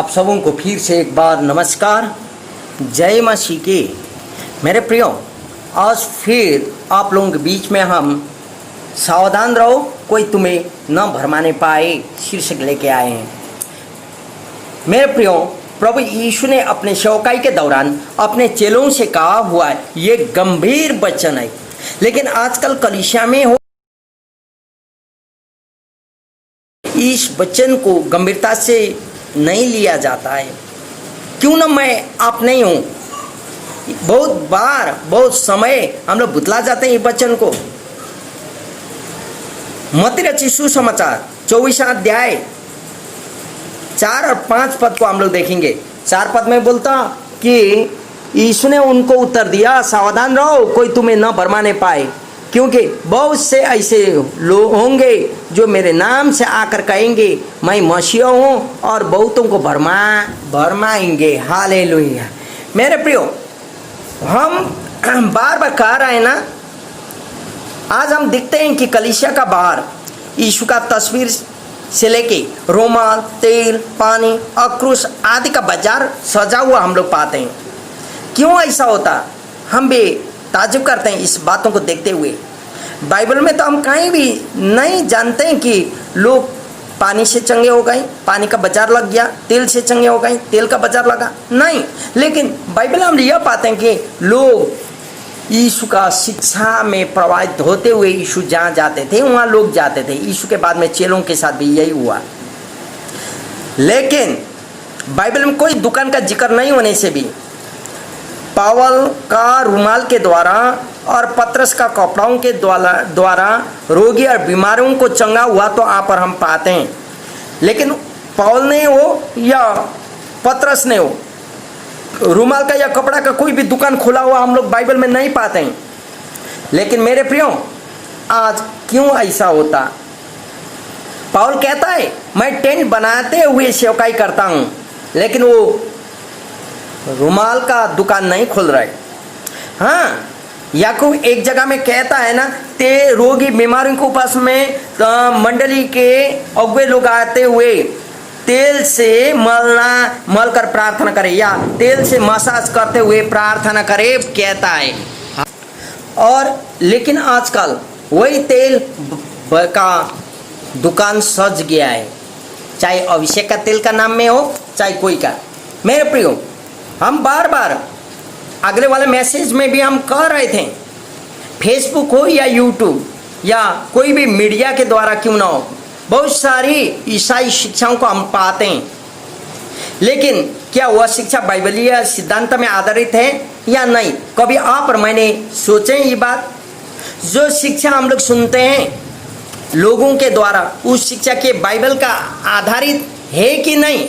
आप सबों को फिर से एक बार नमस्कार, जय मसीह की। मेरे प्रियो, आज फिर आप लोगों के बीच में हम सावधान रहो कोई तुम्हें न भरमाने पाए शीर्षक लेके आए हैं। मेरे प्रियो, प्रभु यीशु ने अपने सेवकाई के दौरान अपने चेलों से कहा हुआ ये गंभीर वचन है, लेकिन आजकल कलीसिया में हो इस वचन को गंभीरता से नहीं लिया जाता है। क्यों ना मैं आप नहीं हूँ, बहुत बार बहुत समय हम लोग भुतला जाते हैं ये वचन को। मत्ती रचित सुसमाचार 24 अध्याय 4 और 5 पद को हम लोग देखेंगे। 4 पद में बोलता कि यीशु ने उनको उत्तर दिया, सावधान रहो कोई तुम्हें न भरमाने पाए, क्योंकि बहुत से ऐसे लोग होंगे जो मेरे नाम से आकर कहेंगे मैं मसीहा हूँ और बहुतों को भरमाएंगे। हालेलुया। मेरे प्रियो, हम बार बार कह रहे हैं ना, आज हम देखते हैं कि कलीसिया का बाहर यीशु का तस्वीर से लेके रोमाल, तेल, पानी और क्रूस आदि का बाजार सजा हुआ हम लोग पाते हैं। क्यों ऐसा होता, हम भी ताज्जुब करते हैं इस बातों को देखते हुए। बाइबल में तो हम कहीं भी नहीं जानते हैं कि लोग पानी से चंगे हो गए, पानी का बाजार लग गया, तेल से चंगे हो गए, तेल का बाजार लगा, नहीं। लेकिन बाइबल में हम यह पाते हैं कि लोग यीशु का शिक्षा में प्रभावित होते हुए यीशु जहाँ जाते थे वहाँ लोग जाते थे। यीशु के बाद में चेलों के साथ भी यही हुआ। लेकिन बाइबल में कोई दुकान का जिक्र नहीं होने से भी पावल का रुमाल के द्वारा और पत्रस का कपड़ों के द्वारा रोगी और बीमारों को चंगा हुआ तो आप और हम पाते हैं। लेकिन पावल ने हो या पत्रस ने हो, रुमाल का या कपड़ा का कोई भी दुकान खुला हुआ हम लोग बाइबल में नहीं पाते हैं। लेकिन मेरे प्रियो, आज क्यों ऐसा होता? पावल कहता है मैं टेंट बनाते हुए सेवकाई करता हूँ, लेकिन वो रुमाल का दुकान नहीं खुल रहा है। हाँ, याकूब एक जगह में कहता है ना, ते रोगी बीमारियों के पास में मंडली के अगुवे लोग आते हुए तेल से मल कर प्रार्थना करे या तेल से मसाज करते हुए प्रार्थना करे, कहता है। और लेकिन आजकल वही तेल का दुकान सज गया है, चाहे अभिषेक का तेल का नाम में हो चाहे कोई का। मेरे प्रियो, हम बार बार अगले वाले मैसेज में भी हम कह रहे थे, फेसबुक हो या यूट्यूब या कोई भी मीडिया के द्वारा क्यों ना हो, बहुत सारी ईसाई शिक्षाओं को हम पाते हैं। लेकिन क्या वह शिक्षा बाइबलीय सिद्धांत में आधारित है या नहीं? कभी आप और मैंने सोचे ये बात? जो शिक्षा हम लोग सुनते हैं लोगों के द्वारा, उस शिक्षा के बाइबल का आधारित है कि नहीं?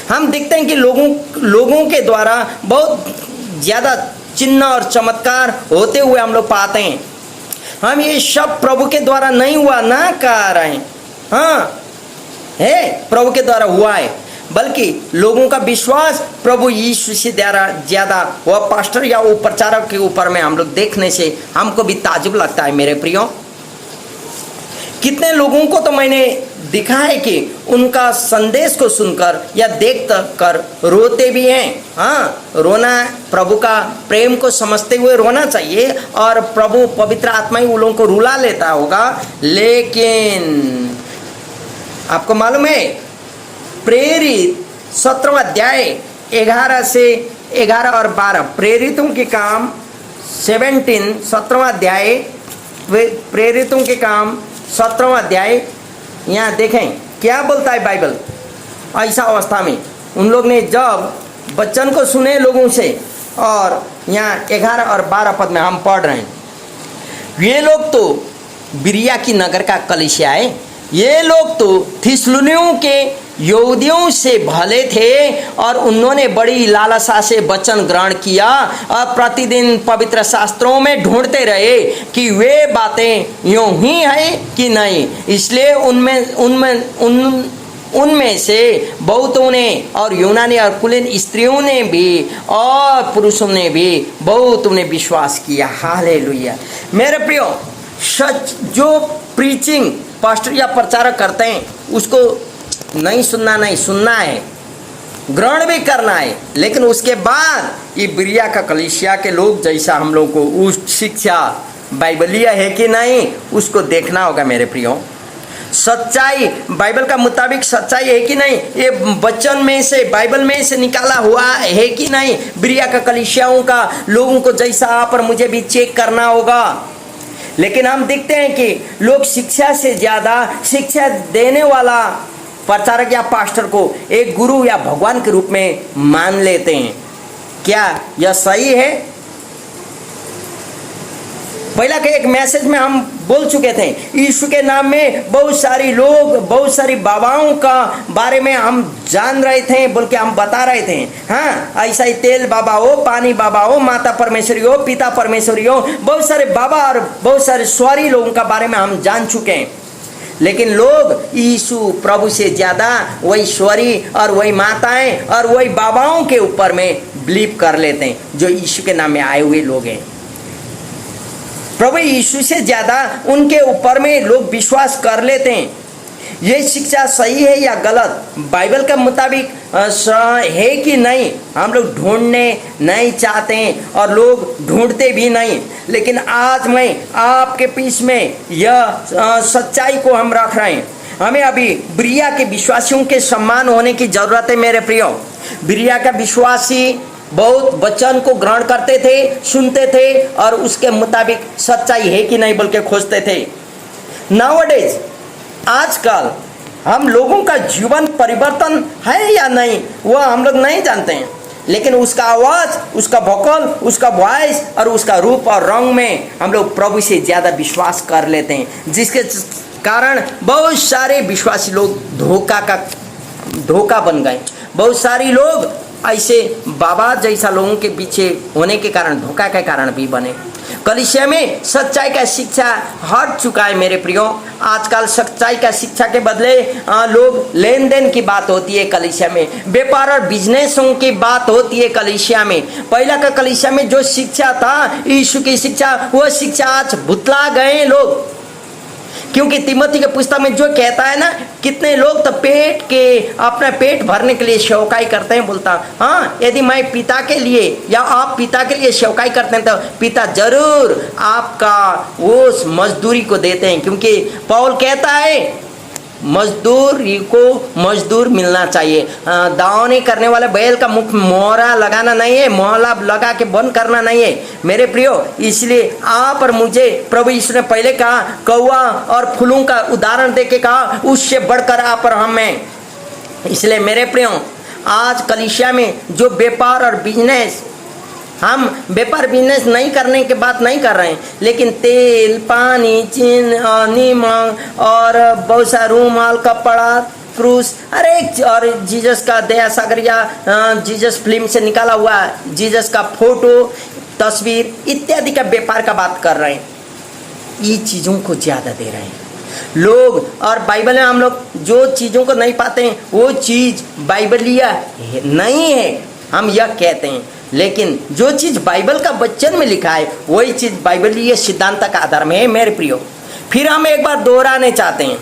हम देखते हैं कि लोगों के द्वारा बहुत ज़्यादा चिन्ह और चमत्कार होते हुए हम लोग पाते हैं। हम ये सब प्रभु के द्वारा नहीं हुआ ना कह रहे हैं, हाँ है प्रभु के द्वारा हुआ है, बल्कि लोगों का विश्वास प्रभु यीशु से ज़्यादा वह पास्टर या वो प्रचारक के ऊपर में हम लोग देखने से हमको भी ताज्जुब लगता है। मेरे प्रियो, कितने लोगों को तो मैंने दिखा है कि उनका संदेश को सुनकर या देख कर रोते भी हैं। हाँ, रोना, प्रभु का प्रेम को समझते हुए रोना चाहिए और प्रभु पवित्र आत्मा ही उन लोगों को रुला लेता होगा। लेकिन आपको मालूम है, प्रेरित 17वां अध्याय 11 से 11 और 12, प्रेरितों के काम 17वां अध्याय, प्रेरितों के काम 17वां अध्याय, यहाँ देखें क्या बोलता है बाइबल। ऐसा अवस्था में उन लोग ने जब वचन को सुने लोगों से, और यहाँ 11 और 12 पद में हम पढ़ रहे हैं, ये लोग तो बिरिया की नगर का कलीसिया है, ये लोग तो थिस्सलुनियों के यहूदियों से भले थे और उन्होंने बड़ी लालसा से वचन ग्रहण किया और प्रतिदिन पवित्र शास्त्रों में ढूंढते रहे कि वे बातें यूं ही है कि नहीं। इसलिए उनमें से बहुतों ने और यूनानी और कुलीन स्त्रियों ने भी और पुरुषों ने भी बहुतों ने विश्वास किया। हालेलुया। मेरे प्रियो, सच जो प्रीचिंग पास्टर या प्रचारक करते हैं उसको नहीं सुनना है, ग्रहण भी करना है, लेकिन उसके बाद ये बिरिया का कलीसिया के लोग जैसा हम लोग को उस शिक्षा बाइबलीय है कि नहीं उसको देखना होगा मेरे प्रियो। सच्चाई बाइबल का मुताबिक सच्चाई है कि नहीं, ये वचन में से बाइबल में से निकाला हुआ है कि नहीं। बिरिया का कलीसियाओं का लोगों को जैसा आप और मुझे भी चेक करना होगा। लेकिन हम देखते हैं कि लोग शिक्षा से ज्यादा शिक्षा देने वाला प्रचारक या पास्टर को एक गुरु या भगवान के रूप में मान लेते हैं। क्या यह सही है? पहला के एक मैसेज में हम बोल चुके थे, यीशु के नाम में बहुत सारी लोग, बहुत सारी बाबाओं का बारे में हम जान रहे थे, बोल के हम बता रहे थे। हाँ, ऐसा ही तेल बाबा हो, पानी बाबा हो, माता परमेश्वरी हो, पिता परमेश्वरी हो, बहुत सारे बाबा और बहुत सारे स्वारी लोगों का बारे में हम जान चुके हैं। लेकिन लोग यीशु प्रभु से ज्यादा वही स्वरी और वही माताएं और वही बाबाओं के ऊपर में बिलीव कर लेते हैं जो यीशु के नाम में आए हुए लोग हैं। प्रभु यीशु से ज्यादा उनके ऊपर में लोग विश्वास कर लेते हैं। ये शिक्षा सही है या गलत, बाइबल के मुताबिक है कि नहीं, हम लोग ढूंढने नहीं चाहते हैं और लोग ढूंढते भी नहीं। लेकिन आज मैं आपके बीच में यह सच्चाई को हम रख रहे हैं। हमें अभी बिरिया के विश्वासियों के सम्मान होने की जरूरत है मेरे प्रियो। बिरिया का विश्वासी बहुत वचन को ग्रहण करते थे, सुनते थे और उसके मुताबिक सच्चाई है कि नहीं बोल के खोजते थे। नाउअडेज आजकल हम लोगों का जीवन परिवर्तन है या नहीं वह हम लोग नहीं जानते हैं, लेकिन उसका आवाज, उसका वोकल, उसका वॉइस और उसका रूप और रंग में हम लोग प्रभु से ज्यादा विश्वास कर लेते हैं, जिसके कारण बहुत सारे विश्वासी लोग धोखा बन गए। बहुत सारे लोग ऐसे बाबा जैसा लोगों के पीछे होने के कारण, धोखा के कारण भी बने। कलीसिया में सच्चाई का शिक्षा हट चुका है मेरे प्रियो। आजकल सच्चाई का शिक्षा के बदले लोग लेन देन की बात होती है कलीसिया में, व्यापार और बिजनेसों की बात होती है कलीसिया में। पहला का कलीसिया में जो शिक्षा था, यीशु की शिक्षा, वो शिक्षा आज भुतला गए लोग। क्योंकि तिमोथी के पुस्तक में जो कहता है ना, कितने लोग तो अपना पेट भरने के लिए सेवकाई करते हैं। बोलता हाँ, यदि मैं पिता के लिए या आप पिता के लिए सेवकाई करते हैं तो पिता जरूर आपका उस मजदूरी को देते हैं। क्योंकि पौल कहता है मजदूरी को मजदूर मिलना चाहिए। दावनी करने वाले बैल का मुख मोहरा लगाना नहीं है, मोहरा लगा के बंद करना नहीं है मेरे प्रियो। इसलिए आप और मुझे प्रभु यीशु ने पहले कहा, कौवा और फूलों का उदाहरण देके कहा, उससे बढ़कर आप और हम हैं। इसलिए मेरे प्रियो, आज कलीसिया में जो व्यापार और बिजनेस, हम व्यापार बिजनेस नहीं करने की बात नहीं कर रहे हैं, लेकिन तेल, पानी, नीमक और बहुत सारा रूमाल, कपड़ा, क्रूस, अरे और जीसस का दया सागर या जीसस फिल्म से निकाला हुआ जीसस का फोटो, तस्वीर इत्यादि का व्यापार का बात कर रहे हैं। ये चीज़ों को ज़्यादा दे रहे हैं लोग। और बाइबल में हम लोग जो चीज़ों को नहीं पाते हैं वो चीज़ बाइबलीय नहीं है, हम यह कहते हैं। लेकिन जो चीज बाइबल का वचन में लिखा है वही चीज बाइबलीय सिद्धांत का आधार में है मेरे प्रियो। फिर हम एक बार दोहराने चाहते हैं,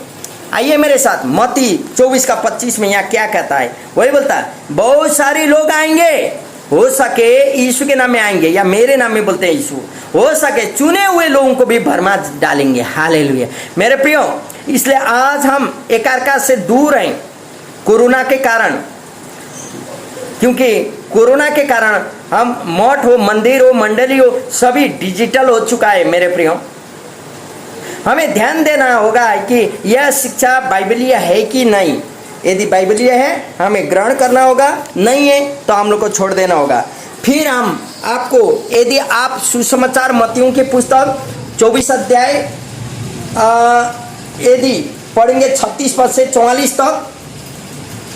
आइए मेरे साथ। मत्ती 24:25 में यहाँ क्या कहता है, वही बोलता है बहुत सारे लोग आएंगे, हो सके यीशु के नाम में आएंगे या मेरे नाम में बोलते हैं यीशु, हो सके चुने हुए लोगों को भी भरमा डालेंगे। हालेलुया मेरे प्रियो। इसलिए आज हम एकार्का से दूर हैं कोरोना के कारण, क्योंकि कोरोना के कारण हम मठ हो, मंदिर हो, मंडली हो, सभी डिजिटल हो चुका है मेरे प्रियो। हमें ध्यान देना होगा कि यह शिक्षा बाइबलीय है कि नहीं। यदि बाइबलीय है हमें ग्रहण करना होगा, नहीं है तो हम लोग को छोड़ देना होगा। फिर हम आपको, यदि आप सुसमाचार मत्तियों की पुस्तक 24 अध्याय यदि पढ़ेंगे 36 पद से 44 तक,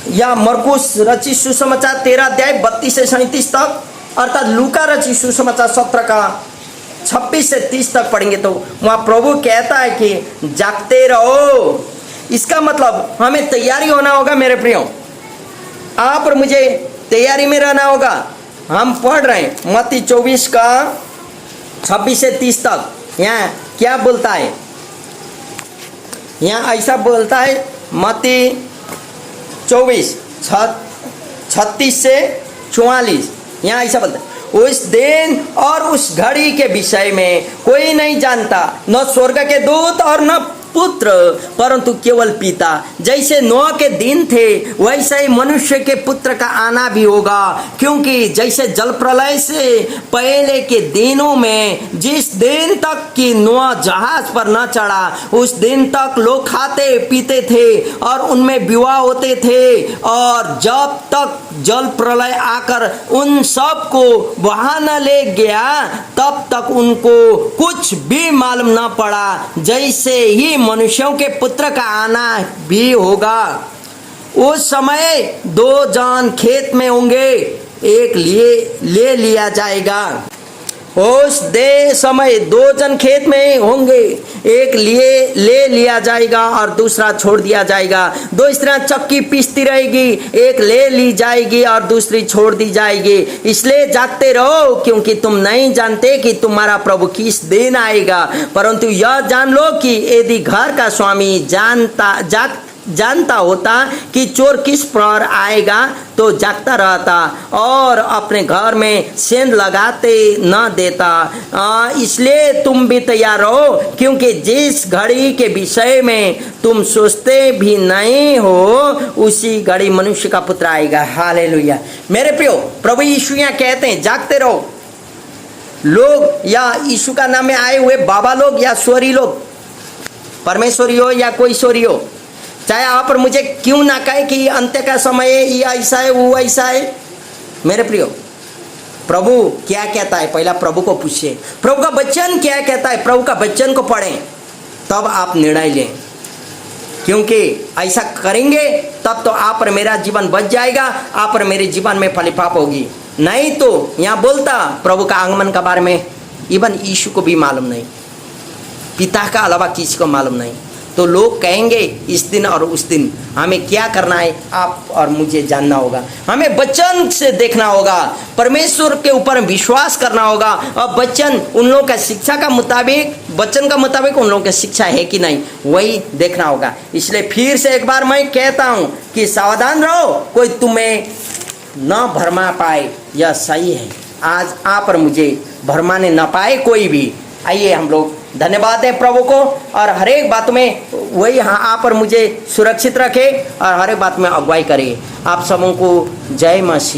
या मरकुस रचित सुसमाचार 13 अध्याय 32 से 37 तक, अर्थात लूका रचित सुसमाचार 17 का 26 से 30 तक पढ़ेंगे तो वहाँ प्रभु कहता है कि जागते रहो। इसका मतलब हमें तैयारी होना होगा मेरे प्रियो। आप और मुझे तैयारी में रहना होगा। हम पढ़ रहे हैं मत्ती 24 का 26 से 30 तक। यहाँ क्या बोलता है, यहाँ ऐसा बोलता है मत्ती 24 36 से 44 यहाँ ऐसा बोलता है, उस दिन और उस घड़ी के विषय में कोई नहीं जानता, न स्वर्ग के दूत और न पुत्र, परंतु केवल पिता। जैसे नोह के दिन थे वैसे ही मनुष्य के पुत्र का आना भी होगा। क्योंकि जैसे जल प्रलय से पहले के दिनों में, जिस दिन तक कि नोह जहाज पर न चढ़ा, उस दिन तक लोग खाते पीते थे और उनमें विवाह होते थे, और जब तक जल प्रलय आकर उन सब को वहां न ले गया तब तक उनको कुछ भी मालूम न पड़ा। जैसे ही मनुष्यों के पुत्र का आना भी होगा। उस समय 2 जन खेत में होंगे, एक ले लिया जाएगा। उस समय 2 जन खेत में होंगे, एक ले लिया जाएगा और दूसरा छोड़ दिया जाएगा। 2 स्त्रियां चक्की पीसती रहेगी, एक ले ली जाएगी और दूसरी छोड़ दी जाएगी। इसलिए जागते रहो, क्योंकि तुम नहीं जानते कि तुम्हारा प्रभु किस दिन आएगा। परंतु यह जान लो कि यदि घर का स्वामी जानता होता कि चोर किस प्रहर आएगा तो जागता रहता और अपने घर में सेंध लगाते न देता। इसलिए तुम भी तैयार रहो, क्योंकि जिस घड़ी के विषय में तुम सोचते भी नहीं हो उसी घड़ी मनुष्य का पुत्र आएगा। हालेलुया। मेरे प्रियो, प्रभु यीशु यहाँ कहते हैं जागते रहो। लोग या यीशु का नाम में आए हुए बाबा लोग या स्वरी लोग, परमेश्वरी हो या कोई स्वरी हो, चाहे आप और मुझे क्यों ना कहे कि अंत्य का समय है, ये ऐसा है वो ऐसा है। मेरे प्रियो, प्रभु क्या कहता है पहला प्रभु को पूछिए। प्रभु का वचन क्या कहता है, प्रभु का वचन को पढ़ें, तब आप निर्णय लें। क्योंकि ऐसा करेंगे तब तो आप और मेरा जीवन बच जाएगा, आप और मेरे जीवन में फलिफाप होगी। नहीं तो यहाँ बोलता प्रभु का आगमन के बारे में इवन यीशु को भी मालूम नहीं, पिता का अलावा किसी को मालूम नहीं। तो लोग कहेंगे इस दिन और उस दिन हमें क्या करना है, आप और मुझे जानना होगा। हमें वचन से देखना होगा, परमेश्वर के ऊपर विश्वास करना होगा, और वचन उन लोगों का शिक्षा का मुताबिक, वचन का मुताबिक उन लोगों की शिक्षा है कि नहीं, वही देखना होगा। इसलिए फिर से एक बार मैं कहता हूँ कि सावधान रहो, कोई तुम्हें न भरमा पाए। यह सही है, आज आप और मुझे भरमाने न पाए कोई भी। आइए हम लोग धन्यवाद दें प्रभु को, और हर एक बात में वही आप और मुझे सुरक्षित रखे और हर एक बात में अगुवाई करे। आप सबों को जय मसीह।